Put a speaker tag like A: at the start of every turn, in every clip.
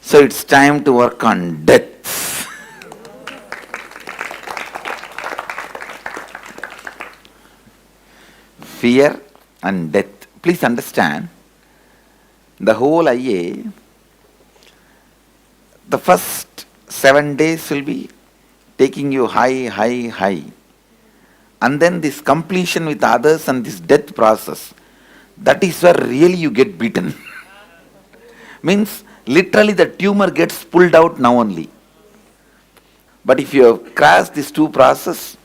A: So it's time to work on death. Fear and death. Please understand, the whole IA, the first 7 days will be taking you high, high, high. And then this completion with others and this death process, that is where really you get beaten. Means literally the tumor gets pulled out now only. But if you have crossed these two process,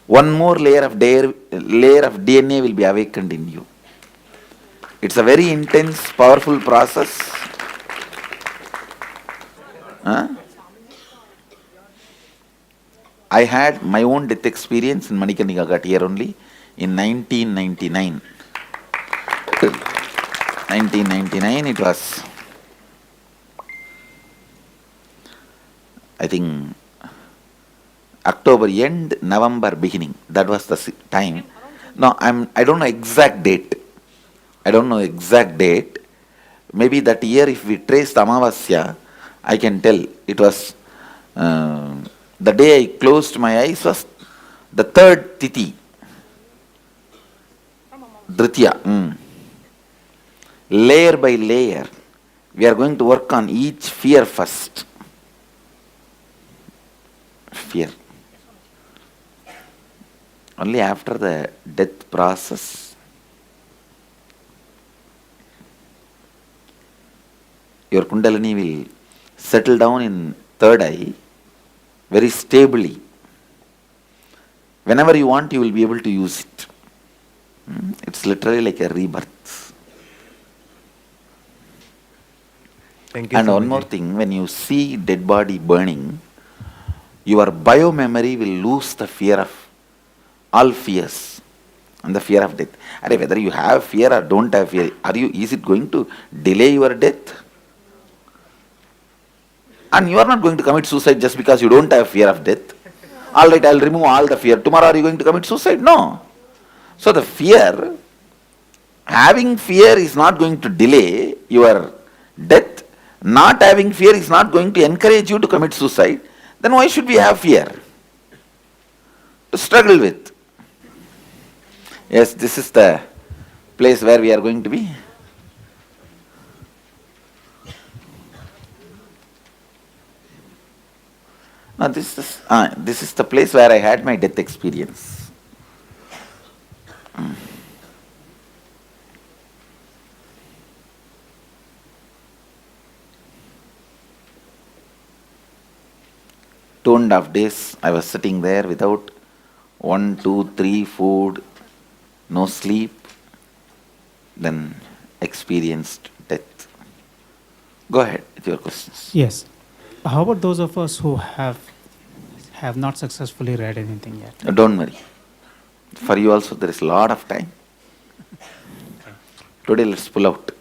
A: one more layer of DNA will be awakened in you. It's a very intense, powerful process. Huh? I had my own death experience in Manikarnika Ghat here only in 1999. 1999 it was, I think, October end, November beginning. That was the time. No, I don't know exact date. I don't know exact date. Maybe that year, if we trace the Amavasya, I can tell. It was the day I closed my eyes was the third Tithi. Dritya. Layer by layer, we are going to work on each fear first. Fear. Only after the death process, your Kundalini will settle down in third eye very stably. Whenever you want, you will be able to use it. It's literally like a rebirth.
B: Thank you.
A: And one more thing, when you see dead body burning, your bio-memory will lose the fear of all fears and the fear of death. And whether you have fear or don't have fear, is it going to delay your death? And you are not going to commit suicide just because you don't have fear of death. All right, I'll remove all the fear. Tomorrow are you going to commit suicide? No. So the fear, having fear is not going to delay your death. Not having fear is not going to encourage you to commit suicide. Then why should we have fear? To struggle with. Yes, this is the place where we are going to be. Now this is the place where I had my death experience. Two and a half days I was sitting there without 1, 2, 3 food, no sleep, then experienced death. Go ahead with your questions.
C: Yes. How about those of us who have not successfully read anything yet?
A: Don't worry. For you also there is a lot of time. Today let's pull out.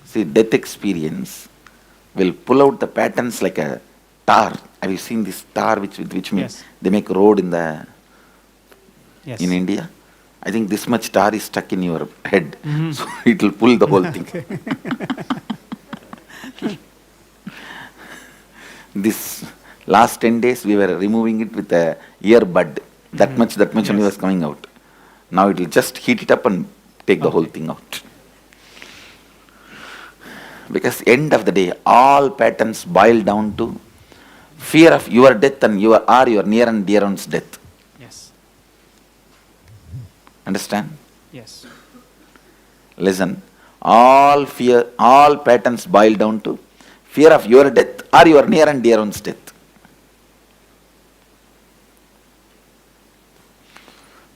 A: See, death experience will pull out the patterns like a tar. Have you seen this tar with which
C: Yes.
A: they make road in the
C: Yes.
A: in India? I think this much tar is stuck in your head, so it will pull the whole thing. This last 10 days we were removing it with a earbud. That much only was coming out. Now it will just heat it up and take the whole thing out. Because end of the day, all patterns boil down to fear of your death and your near and dear one's death.
C: Yes.
A: Understand?
C: Yes.
A: Listen, all patterns boil down to fear of your death or your near and dear one's death.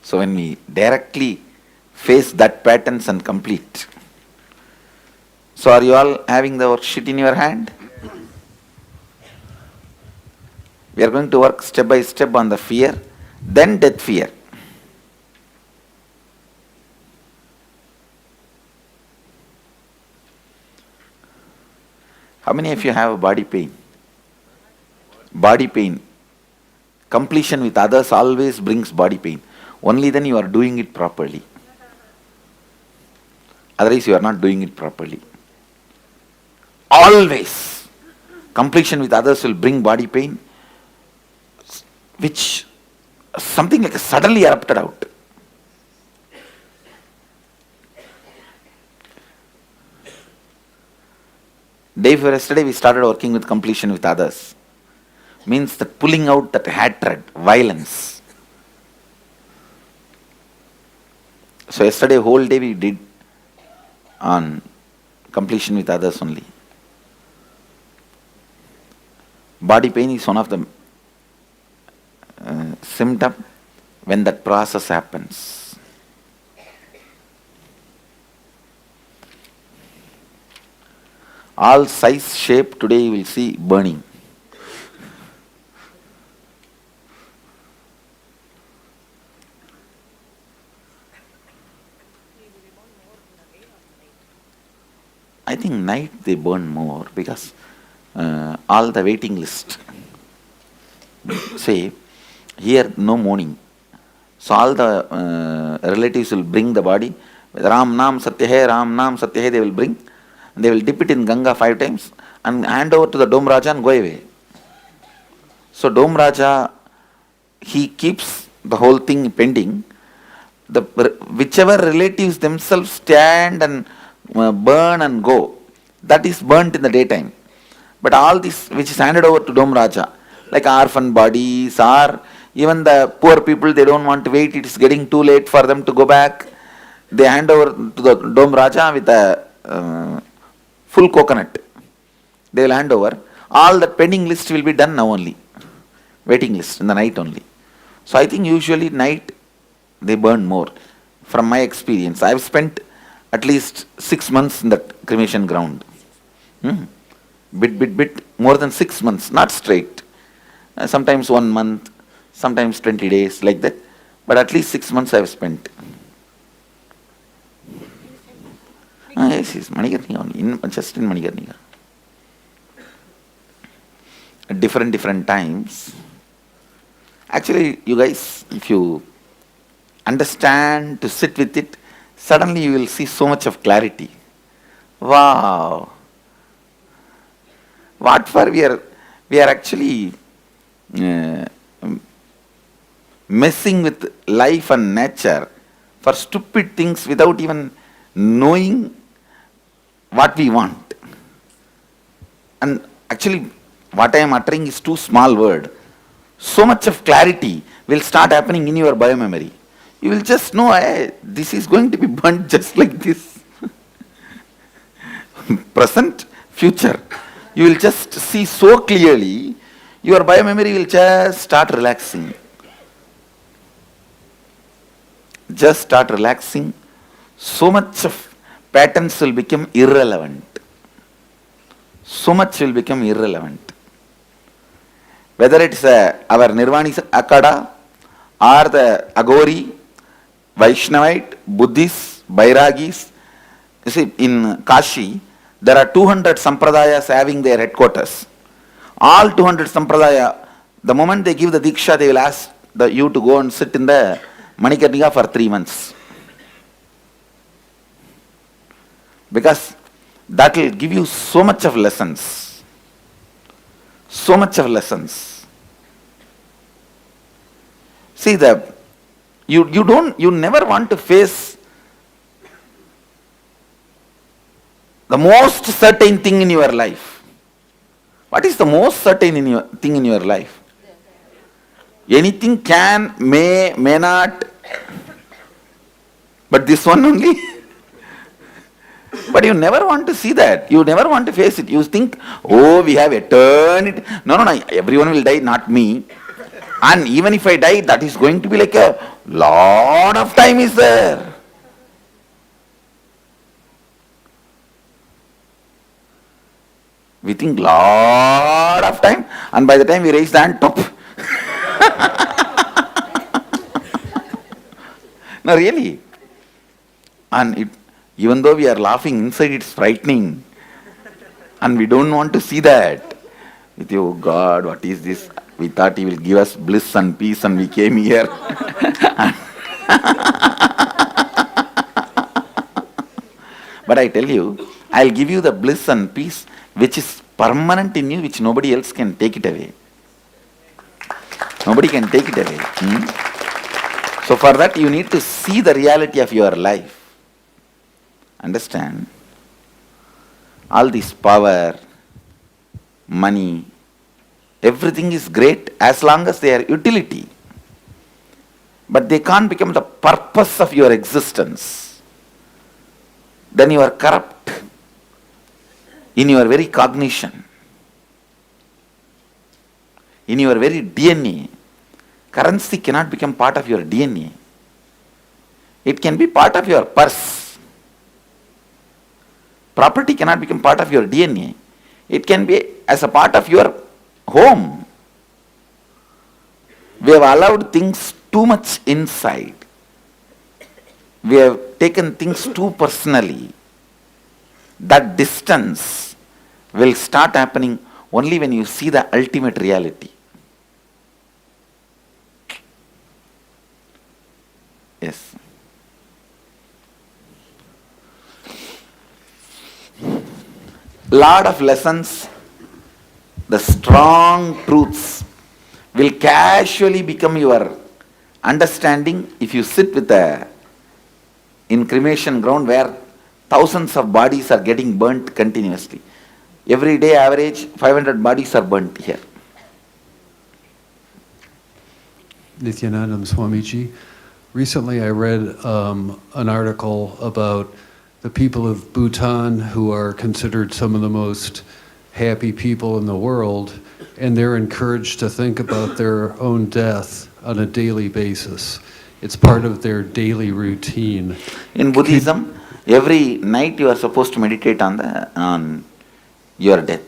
A: So when we directly face that patterns and complete. So are you all having the worksheet in your hand? We are going to work step by step on the fear, then death fear. How many of you have body pain? Body pain. Completion with others always brings body pain. Only then you are doing it properly. Otherwise you are not doing it properly. Always. Completion with others will bring body pain, which something like suddenly erupted out. Day before yesterday, we started working with completion with others. Means that pulling out that hatred, violence. So yesterday, whole day we did on completion with others only. Body pain is one of the symptom when that process happens. All size, shape, today you will see burning. I think night they burn more because all the waiting list. Say, here no morning. So all the relatives will bring the body. Ram Nam Satya Hai, Ram Nam Satya Hai they will bring. They will dip it in Ganga 5 times and hand over to the Dome Raja and go away. So Dome Raja, he keeps the whole thing pending. Whichever relatives themselves stand and burn and go, that is burnt in the daytime. But all this which is handed over to Dome Raja, like orphan bodies or even the poor people, they don't want to wait, it is getting too late for them to go back. They hand over to the Dome Raja with a full coconut. They will hand over. All that pending list will be done now only. Waiting list in the night only. So I think usually night they burn more. From my experience, I have spent at least 6 months in that cremation ground. Bit, more than 6 months, not straight. Sometimes 1 month, sometimes 20 days, like that. But at least 6 months I have spent. Yes, Manikarnika only, just in Manikarnika. At different times. Actually, you guys, if you understand to sit with it, suddenly you will see so much of clarity. Wow! What for we are actually messing with life and nature for stupid things without even knowing what we want. And actually, what I am uttering is too small word. So much of clarity will start happening in your biomemory. You will just know, hey, this is going to be burnt just like this. Present, future. You will just see so clearly, your biomemory will just start relaxing. Just start relaxing. So much of patterns will become irrelevant. So much will become irrelevant. Whether it's our Nirvani Akada or the Agori, Vaishnavite, Buddhists, Bairagis. You see, in Kashi, there are 200 Sampradayas having their headquarters. All 200 Sampradaya, the moment they give the Diksha, they will ask you to go and sit in the Manikarnika for 3 months. Because that will give you so much of lessons. So much of lessons. See, you never want to face the most certain thing in your life. What is the most certain thing in your life? Anything can, may not, but this one only. But you never want to see that. You never want to face it. You think, oh, we have eternity. No, everyone will die, not me. And even if I die, that is going to be like a lot of time is there. We think lot of time, and by the time we raise the hand, top. No, really. And even though we are laughing, inside it's frightening. And we don't want to see that. With you, God, what is this? We thought He will give us bliss and peace and we came here. But I tell you, I'll give you the bliss and peace which is permanent in you, which nobody else can take it away. Nobody can take it away. So for that you need to see the reality of your life. Understand? All this power, money, everything is great as long as they are utility. But they can't become the purpose of your existence. Then you are corrupt in your very cognition, in your very DNA. Currency cannot become part of your DNA. It can be part of your purse. Property cannot become part of your DNA. It can be as a part of your home. We have allowed things too much inside. We have taken things too personally. That distance will start happening only when you see the ultimate reality. Yes. Lot of lessons, the strong truths will casually become your understanding if you sit with in cremation ground where thousands of bodies are getting burnt continuously. Every day average 500 bodies are burnt here.
D: Nithyanandam Swamiji, recently I read an article about the people of Bhutan who are considered some of the most happy people in the world, and they're encouraged to think about their own death on a daily basis. It's part of their daily routine.
A: In Buddhism, every night you are supposed to meditate on your death.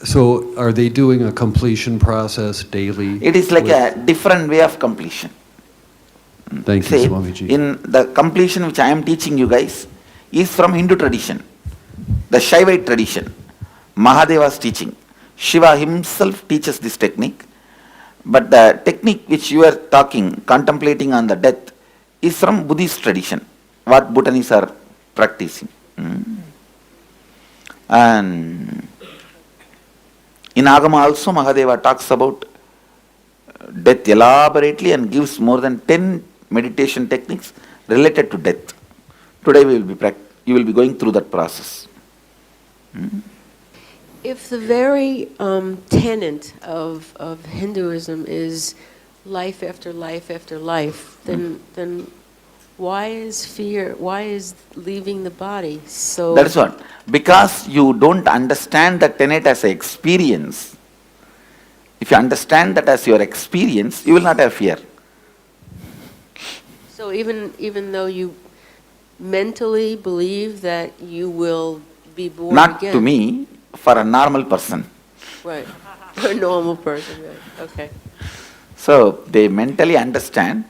D: So are they doing a completion process daily?
A: It is like a different way of completion.
D: Thank you, Swamiji.
A: In the completion which I am teaching you guys is from Hindu tradition, the Shaivite tradition, Mahadeva's teaching. Shiva himself teaches this technique, but the technique which you are talking, contemplating on the death, is from Buddhist tradition, what Bhutanese are practicing. And in Agama also Mahadeva talks about death elaborately and gives more than 10 meditation techniques related to death. Today you will be going through that process.
E: If the very tenet of Hinduism is life after life after life, then why is fear, why is leaving the body so...
A: That is what. Because you don't understand the tenet as an experience. If you understand that as your experience, you will not have fear.
E: So even though you mentally believe that you will be born
A: Not
E: again...
A: to me, for a normal person.
E: Right. A normal person, right. Okay.
A: So they mentally understand,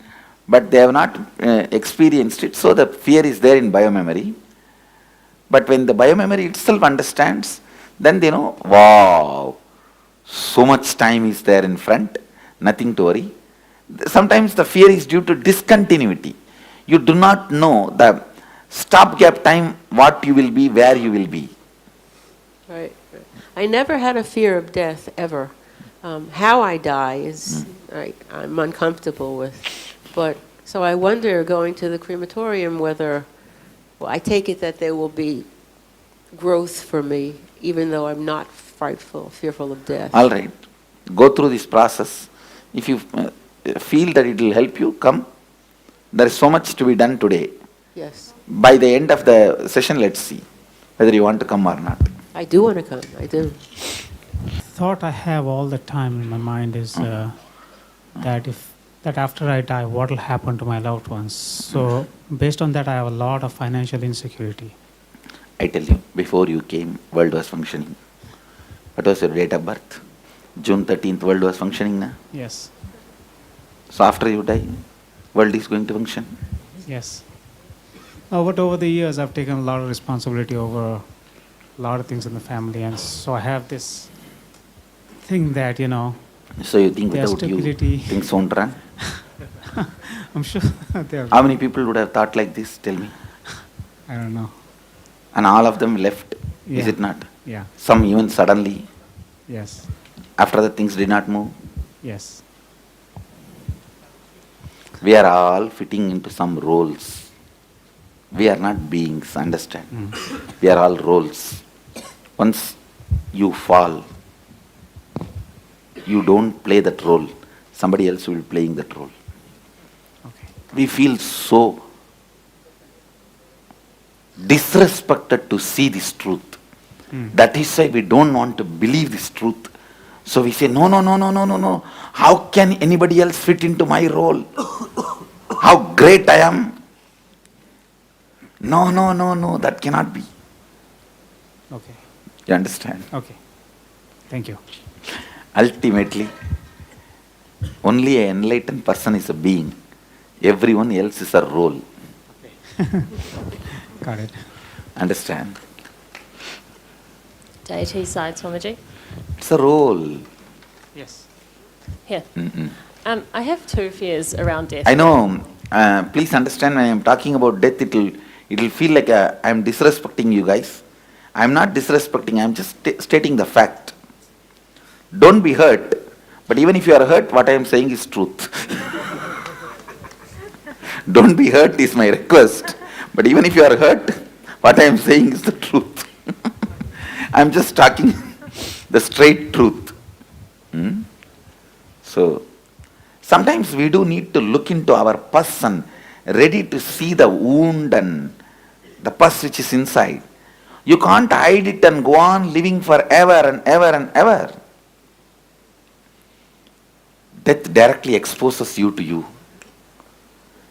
A: but they have not experienced it, so the fear is there in biomemory. But when the biomemory itself understands, then they know, wow, so much time is there in front, nothing to worry. Sometimes the fear is due to discontinuity. You do not know the stopgap time, what you will be, where you will be.
E: Right. I never had a fear of death, ever. How I die is I'm uncomfortable with. But so I wonder, going to the crematorium, whether, well, I take it that there will be growth for me, even though I'm not fearful of death.
A: All right. Go through this process. If you feel that it will help you, come. There is so much to be done today.
E: Yes.
A: By the end of the session, let's see whether you want to come or not.
E: I do want to come. I do.
C: Thought I have all the time in my mind is that after I die, what will happen to my loved ones? So based on that, I have a lot of financial insecurity.
A: I tell you, before you came, world was functioning. What was your date of birth? June 13th, world was functioning now.
C: Yes.
A: So after you die, world is going to function.
C: Yes. But over the years, I've taken a lot of responsibility over a lot of things in the family, and so I have this thing that,
A: So you think
C: there's
A: without you,
C: stability.
A: things won't run?
C: I'm sure they're...
A: How many people would have thought like this? Tell me.
C: I don't know.
A: And all of them left Is
C: Yeah.
A: it not?
C: Yeah.
A: Some even suddenly,
C: Yes.
A: after the things did not move.
C: Yes.
A: We are all fitting into some roles. We are not beings, understand? We are all roles. Once you fall, you don't play that role. Somebody else will be playing that role.
C: Okay.
A: We feel so disrespected to see this truth. That is why we don't want to believe this truth. So we say, no, no, no, no, no, no, no. How can anybody else fit into my role? How great I am. No, no, no, no, that cannot be.
C: Okay.
A: You understand?
C: Okay. Thank you.
A: Ultimately, only an enlightened person is a being. Everyone else is a role.
C: Got it.
A: Understand?
F: Deity side, Swamiji.
A: It's a role.
C: Yes.
F: Here.
A: Mm-mm.
F: I have two fears around death.
A: I know. Please understand, when I am talking about death, it will feel like I am disrespecting you guys. I am not disrespecting. I am just stating the fact. Don't be hurt. But even if you are hurt, what I am saying is truth. Don't be hurt is my request. But even if you are hurt, what I am saying is the truth. I am just talking the straight truth. So, sometimes we do need to look into our person, ready to see the wound and the pus which is inside. You can't hide it and go on living forever and ever and ever. Death directly exposes you to you,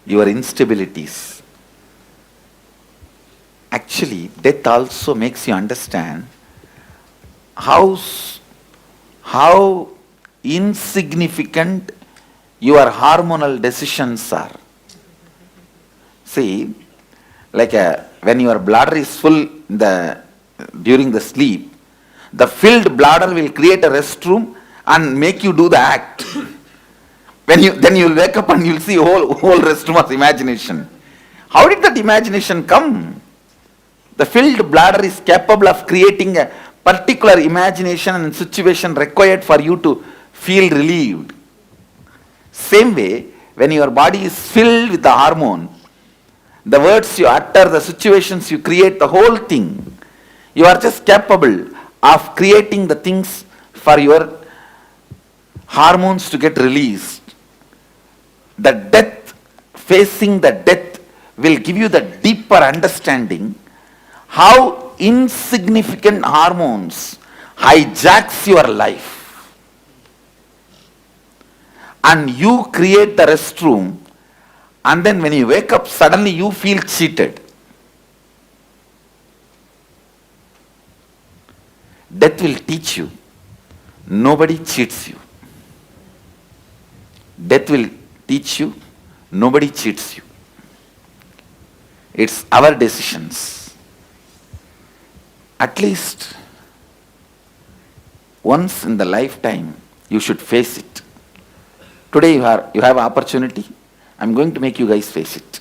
A: your instabilities. Actually, death also makes you understand how insignificant your hormonal decisions are. See, like when your bladder is full during the sleep, the filled bladder will create a restroom and make you do the act. Then you will wake up and you will see whole restroom of imagination. How did that imagination come? The filled bladder is capable of creating a particular imagination and situation required for you to feel relieved. Same way, when your body is filled with the hormone, the words you utter, the situations you create, the whole thing, you are just capable of creating the things for your hormones to get released. The death, facing the death, will give you the deeper understanding how insignificant hormones hijacks your life. And you create the restroom, and then when you wake up, suddenly you feel cheated. Death will teach you. Nobody cheats you. Death will teach you. Nobody cheats you. It's our decisions. At least once in the lifetime, you should face it. Today you have opportunity. I'm going to make you guys face it.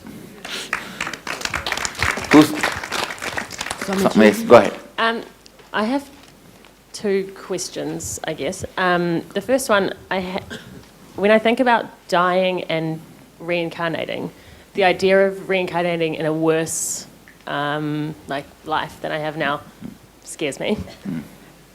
A: Yes, go ahead.
F: I have two questions, I guess. The first one, when I think about dying and reincarnating, the idea of reincarnating in a worse life than I have now scares me.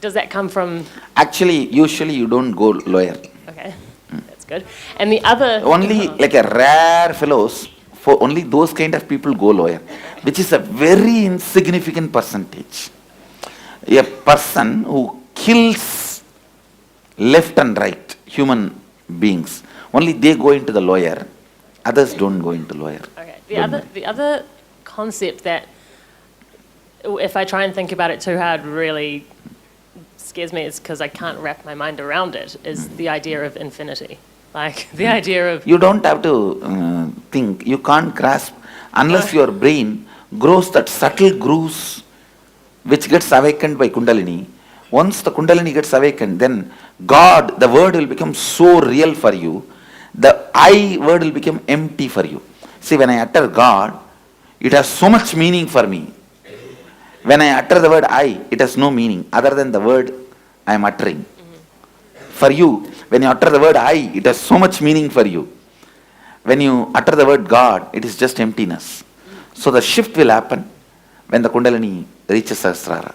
F: Does that come from...
A: Actually, usually you don't go lower.
F: Okay, that's good. And the other...
A: Only like a rare fellows, for only those kind of people go lower, which is a very insignificant percentage. A person who kills left and right human beings, only they go into the lower, others don't go into lower.
F: Okay, the other concept that, if I try and think about it too hard, really scares me, is because I can't wrap my mind around it, is the idea of infinity. Like, the idea of...
A: You don't have to think, you can't grasp, unless your brain grows that subtle grooves which gets awakened by Kundalini. Once the Kundalini gets awakened, then God, the word will become so real for you, the I word will become empty for you. See, when I utter God, it has so much meaning for me. When I utter the word I, it has no meaning other than the word I am uttering. For you, when you utter the word I, it has so much meaning for you. When you utter the word God, it is just emptiness. So the shift will happen when the Kundalini reaches Sahasrara.